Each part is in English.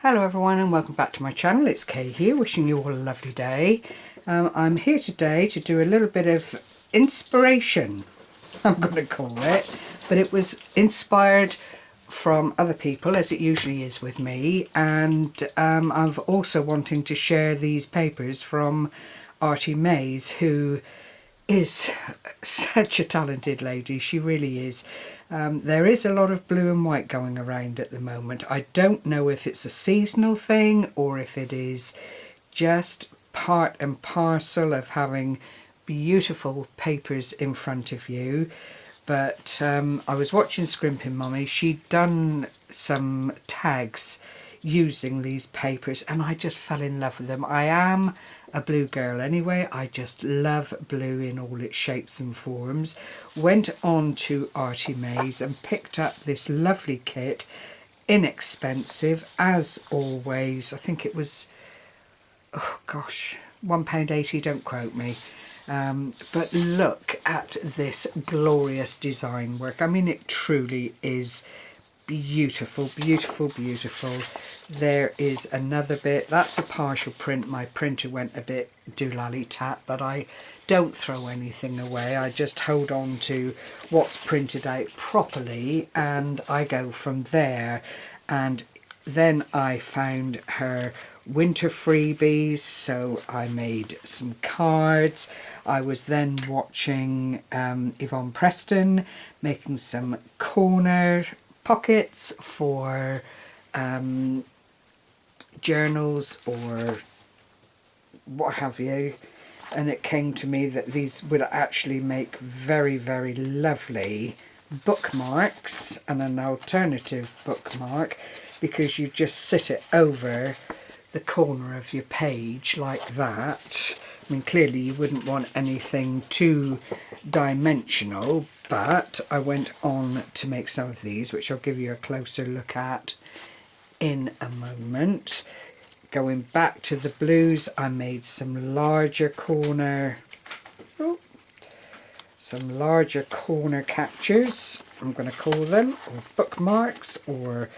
Hello everyone and welcome back to my channel. It's Kay here, wishing you all a lovely day. I'm here today to do a little bit of inspiration, I'm going to call it, but it was inspired from other people, as it usually is with me, and I'm also wanting to share these papers from Artymaze, who is such a talented lady. She really is. There is a lot of blue and white going around at the moment. I don't know if it's a seasonal thing or if it is just part and parcel of having beautiful papers in front of you. But I was watching Scrimping Mummy. She'd done some tags using these papers and I just fell in love with them. I am a blue girl anyway. I just love blue in all its shapes and forms. Went on to Artymaze and picked up this lovely kit, inexpensive as always. I think it was, oh gosh, £1.80, don't quote me. But look at this glorious design work. I mean, it truly is beautiful, beautiful, beautiful. There is another bit. That's a partial print. My printer went a bit doolally-tat, but I don't throw anything away. I just hold on to what's printed out properly and I go from there. And then I found her winter freebies, so I made some cards. I was then watching Yvonne Preston making some corner pockets for journals or what have you, and it came to me that these would actually make very, very lovely bookmarks and an alternative bookmark, because you just sit it over the corner of your page like that. I mean, clearly you wouldn't want anything too dimensional, but I went on to make some of these, which I'll give you a closer look at in a moment. Going back to the blues, I made some larger corner captures, I'm going to call them, or bookmarks, or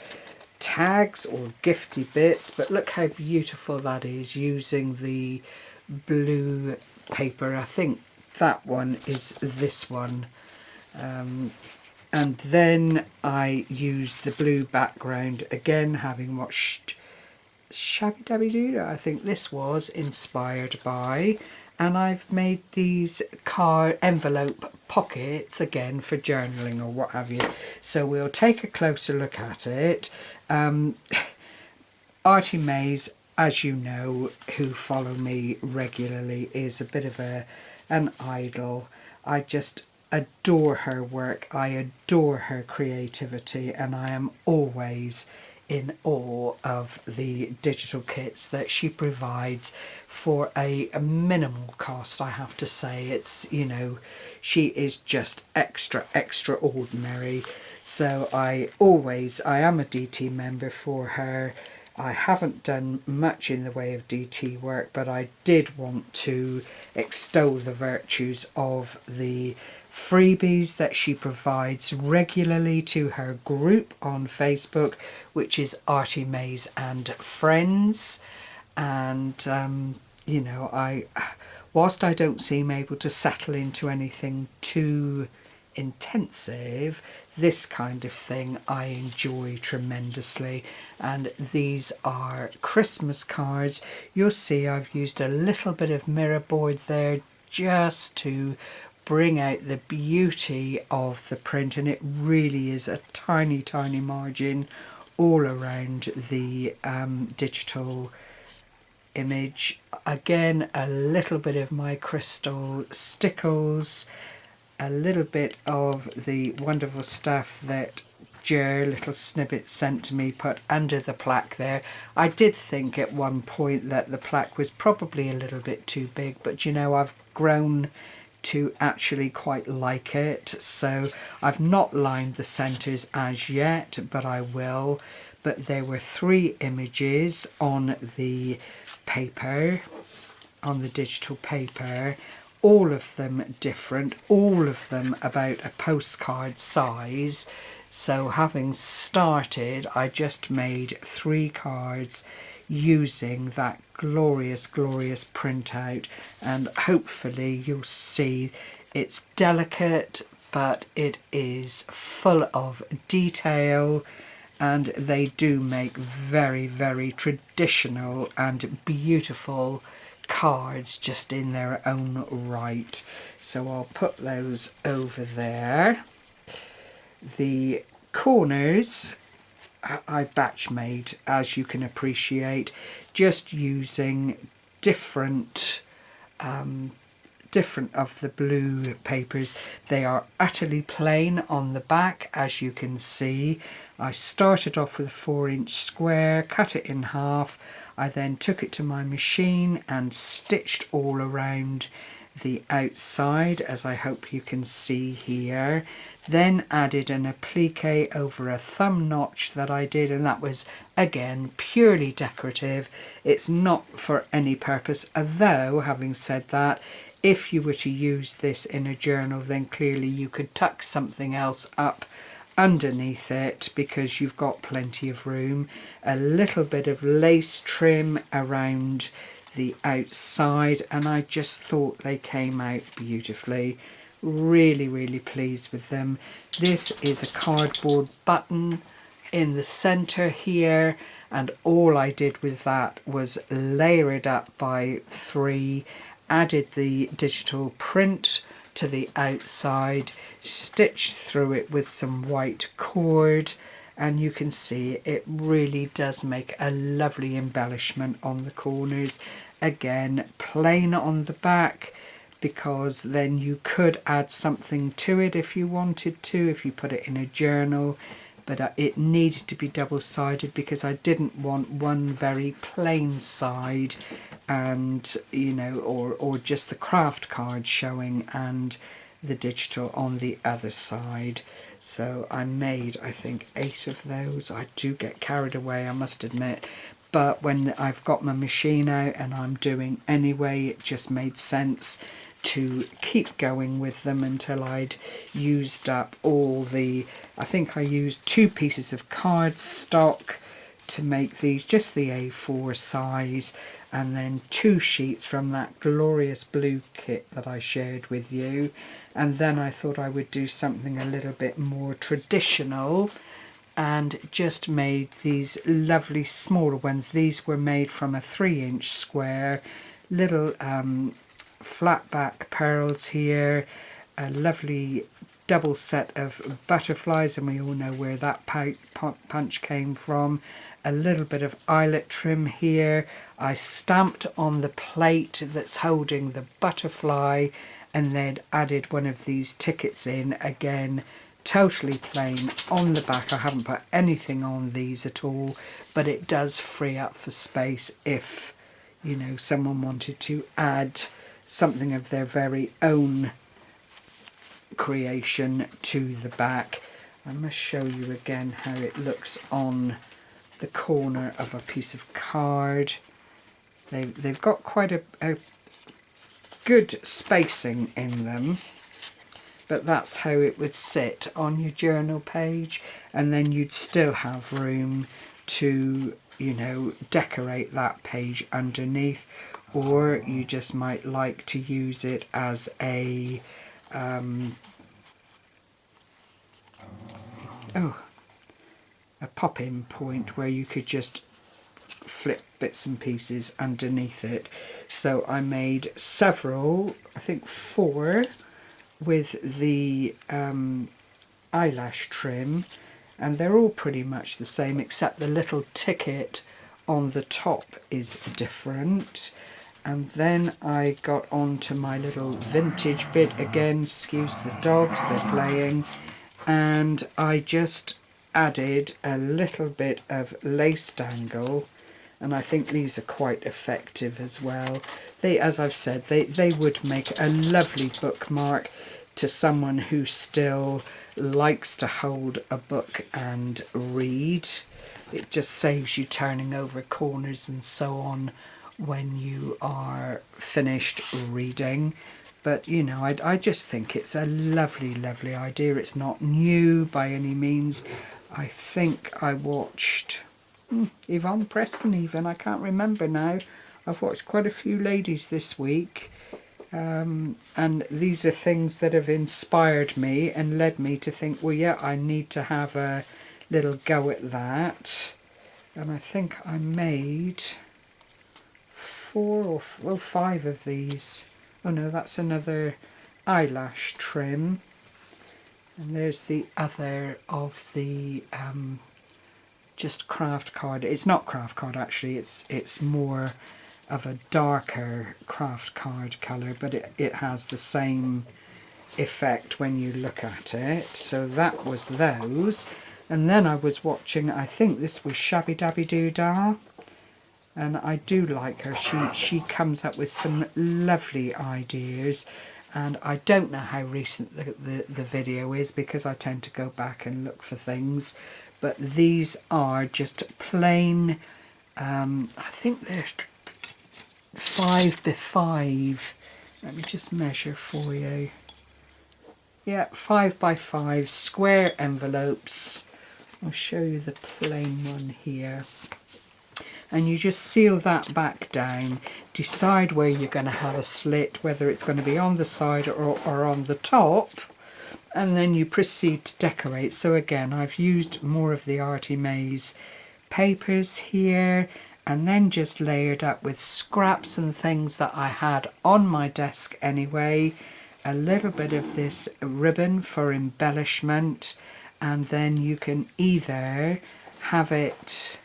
tags, or gifty bits. But look how beautiful that is using the blue paper. I think that one is this one. And then I used the blue background again, having watched Shabbydabbydoodah, I think this was inspired by, and I've made these card envelope pockets again for journaling or what have you. So we'll take a closer look at it. Artymaze, as you know, who follow me regularly, is a bit of an idol. I just adore her work. I adore her creativity, and I am always in awe of the digital kits that she provides for a minimal cost, I have to say. It's, you know, she is just extraordinary. So I am a DT member for her. I haven't done much in the way of DT work, but I did want to extol the virtues of the freebies that she provides regularly to her group on Facebook, which is Artymaze and Friends. And you know, whilst I don't seem able to settle into anything too intensive, this kind of thing I enjoy tremendously. And these are Christmas cards. You'll see I've used a little bit of mirror board there just to bring out the beauty of the print, and it really is a tiny margin all around the digital image. Again, a little bit of my crystal stickles, a little bit of the wonderful stuff that little snippets sent to me, put under the plaque there. I did think at one point that the plaque was probably a little bit too big, but you know, I've grown to actually quite like it. So I've not lined the centres as yet, but I will. But there were 3 images on the paper, on the digital paper, all of them different, all of them about a postcard size. So having started, I just made 3 cards using that glorious printout, and hopefully you'll see it's delicate, but it is full of detail, and they do make very traditional and beautiful cards just in their own right. So I'll put those over there. The corners I batch made, as you can appreciate, just using different of the blue papers. They are utterly plain on the back, as you can see. I started off with a 4-inch square, cut it in half. I then took it to my machine and stitched all around the outside, as I hope you can see here. Then added an applique over a thumb notch that I did, and that was again purely decorative. It's not for any purpose, although having said that, if you were to use this in a journal, then clearly you could tuck something else up underneath it because you've got plenty of room. A little bit of lace trim around the outside, and I just thought they came out beautifully. Really pleased with them. This is a cardboard button in the center here, and all I did with that was layer it up by 3, added the digital print to the outside, stitched through it with some white cord, and you can see it really does make a lovely embellishment on the corners. Again, plain on the back, because then you could add something to it if you wanted to, if you put it in a journal, but it needed to be double-sided because I didn't want one very plain side and, you know, or just the craft card showing and the digital on the other side. So I made, I think, 8 of those. I do get carried away, I must admit, but when I've got my machine out and I'm doing anyway, it just made sense to keep going with them until I'd used up all the, I think I used 2 pieces of cardstock to make these, just the A4 size, and then 2 sheets from that glorious blue kit that I shared with you. And then I thought I would do something a little bit more traditional and just made these lovely smaller ones. These were made from a 3-inch square, little flat back pearls here, a lovely double set of butterflies, and we all know where that punch came from. A little bit of eyelet trim here. I stamped on the plate that's holding the butterfly, and then added one of these tickets in, again totally plain on the back. I haven't put anything on these at all, but it does free up for space if, you know, someone wanted to add something of their very own creation to the back. I must show you again how it looks on the corner of a piece of card. They've got quite a good spacing in them, but that's how it would sit on your journal page, and then you'd still have room to, you know, decorate that page underneath, or you just might like to use it as a pop-in point where you could just flip bits and pieces underneath it. So I made several, I think 4, with the eyelash trim, and they're all pretty much the same except the little ticket on the top is different. And then I got on to my little vintage bit again, excuse the dogs, they're playing, and I just added a little bit of lace dangle, and I think these are quite effective as well. They, as I've said, they would make a lovely bookmark to someone who still likes to hold a book and read. It just saves you turning over corners and so on when you are finished reading. But, you know, I just think it's a lovely, lovely idea. It's not new by any means. I think I watched Yvonne Preston even, I can't remember now. I've watched quite a few ladies this week. And these are things that have inspired me and led me to think, well, yeah, I need to have a little go at that. And I think I made 4 or 5 of these. Oh no, that's another eyelash trim. And there's the other of the just craft card. It's not craft card actually, it's more of a darker craft card colour, but it has the same effect when you look at it. So that was those. And then I was watching, I think this was Shabbydabbydoodah, and I do like her. She comes up with some lovely ideas, and I don't know how recent the video is because I tend to go back and look for things, but these are just plain, I think they're 5 by 5. Let me just measure for you. Yeah, 5 by 5 square envelopes. I'll show you the plain one here. And you just seal that back down, decide where you're going to have a slit, whether it's going to be on the side or on the top, and then you proceed to decorate. So again, I've used more of the Artymaze papers here, and then just layered up with scraps and things that I had on my desk anyway, a little bit of this ribbon for embellishment, and then you can either have it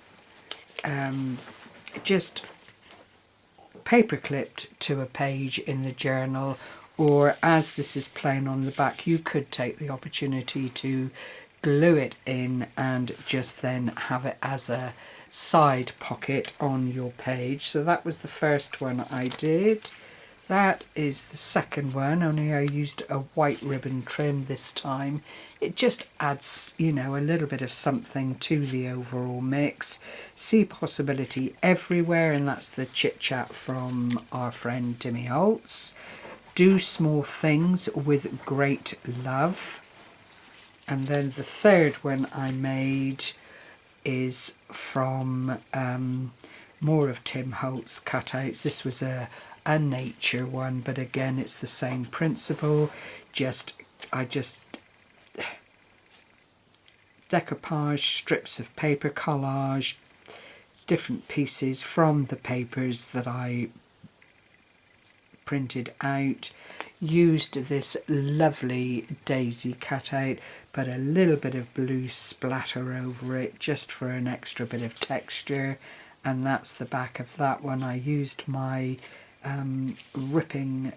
just paper clipped to a page in the journal, or as this is plain on the back, you could take the opportunity to glue it in and just then have it as a side pocket on your page. So that was the first one I did. That is the second one, only I used a white ribbon trim this time. It just adds, you know, a little bit of something to the overall mix. See possibility everywhere, and that's the chit chat from our friend Timmy Holtz. Do small things with great love. And then the third one I made is from more of Tim Holtz cutouts. This was a nature one, but again it's the same principle. I just decoupage strips of paper, collage different pieces from the papers that I printed out, used this lovely daisy cutout, but a little bit of blue splatter over it just for an extra bit of texture, and that's the back of that one. I used my ripping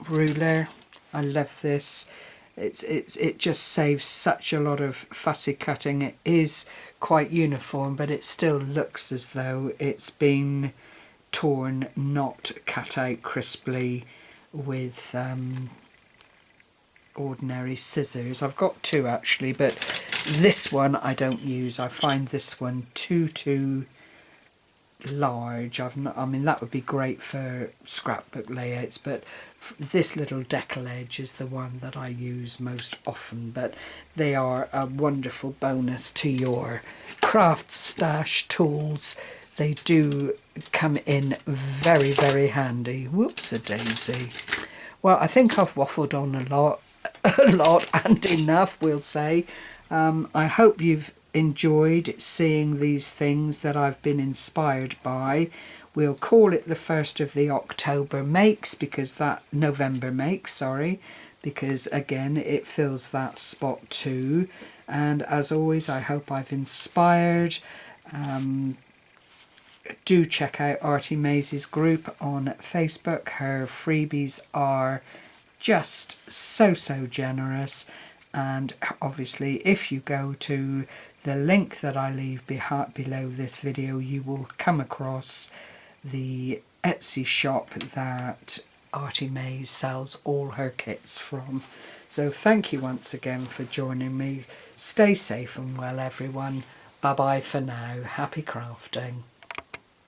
ruler. I love this. It just saves such a lot of fussy cutting. It is quite uniform, but it still looks as though it's been torn, not cut out crisply with ordinary scissors. I've got 2 actually, but this one I don't use. I find this one too large. I mean, that would be great for scrapbook layouts, but this little decal edge is the one that I use most often. But they are a wonderful bonus to your craft stash tools. They do come in very, very handy. Whoops-a-daisy. Well, I think I've waffled on a lot and enough, we'll say. I hope you've enjoyed seeing these things that I've been inspired by. We'll call it the first of the October makes, because that November makes, sorry, because again it fills that spot too. And as always, I hope I've inspired. Do check out Artymaze's group on Facebook. Her freebies are just so generous, and obviously if you go to the link that I leave below this video, you will come across the Etsy shop that Artymaze sells all her kits from. So thank you once again for joining me. Stay safe and well, everyone. Bye bye for now. Happy crafting.